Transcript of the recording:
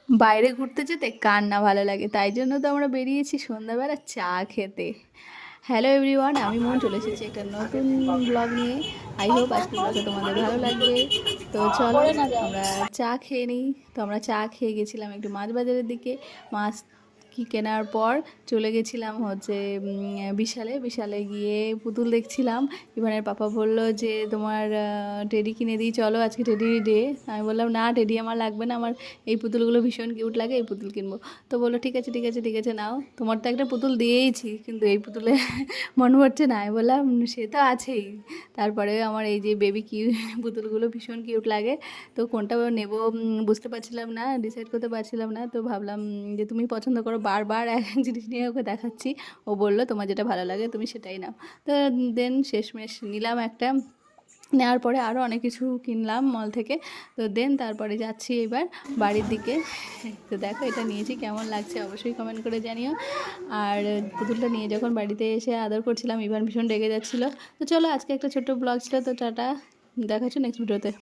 বাইরে ঘুরতে যেতে কার না ভালো লাগে, তাই জন্য তো আমরা বেরিয়েছি সন্ধ্যাবেলা চা খেতে। হ্যালো এভরিওয়ান, আমি মন চলে এসেছি একটা নতুন ব্লগ নিয়ে। আই হোপ আজকের ব্লগটা তোমাদের ভালো লাগবে। তো চলো আমরা চা খেয়ে নিই। তো আমরা চা খেয়ে গেছিলাম একটু মাছ বাজারের দিকে। মাছ কি কেনার পর চলে গেছিলাম হচ্ছে বিশালে। বিশালে গিয়ে পুতুল দেখছিলাম। ইভানের পাপা বলল যে তোমার টেডি কিনে দিই, চলো আজকে টেডি ডে। আমি বললাম না, টেডি আমার লাগবে না, আমার এই পুতুলগুলো ভীষণ কিউট লাগে, এই পুতুল কিনবো। তো বললো ঠিক আছে ঠিক আছে ঠিক আছে নাও, তোমার তো একটা পুতুল দিয়েইছি, কিন্তু এই পুতুলে মন ভরছে না। আমি বললাম সে তো আছেই, তারপরে আমার এই যে বেবি পুতুলগুলো ভীষণ কিউট লাগে। তো কোনটা নেব বুঝতে পারছিলাম না, ডিসাইড করতে পারছিলাম না। তো ভাবলাম যে তুমি পছন্দ করো, বারবার এক এক জিনিস নিয়ে ওকে দেখাচ্ছি। ও বললো তোমার যেটা ভালো লাগে তুমি সেটাই নাও। তো দেন শেষমেশ নিলাম একটা। নেওয়ার পরে আরও অনেক কিছু কিনলাম মল থেকে। তো দেন তারপরে যাচ্ছি এবার বাড়ির দিকে। তো দেখো এটা নিয়েছি, কেমন লাগছে অবশ্যই কমেন্ট করে জানিও। আর পুতুলটা নিয়ে যখন বাড়িতে এসে আদর করছিলাম, ইভান ভীষণ রেগে যাচ্ছিলো। তো চলো আজকে একটা ছোট্ট ব্লগ ছিল, তো টাটা, দেখা হচ্ছে নেক্সট ভিডিওতে।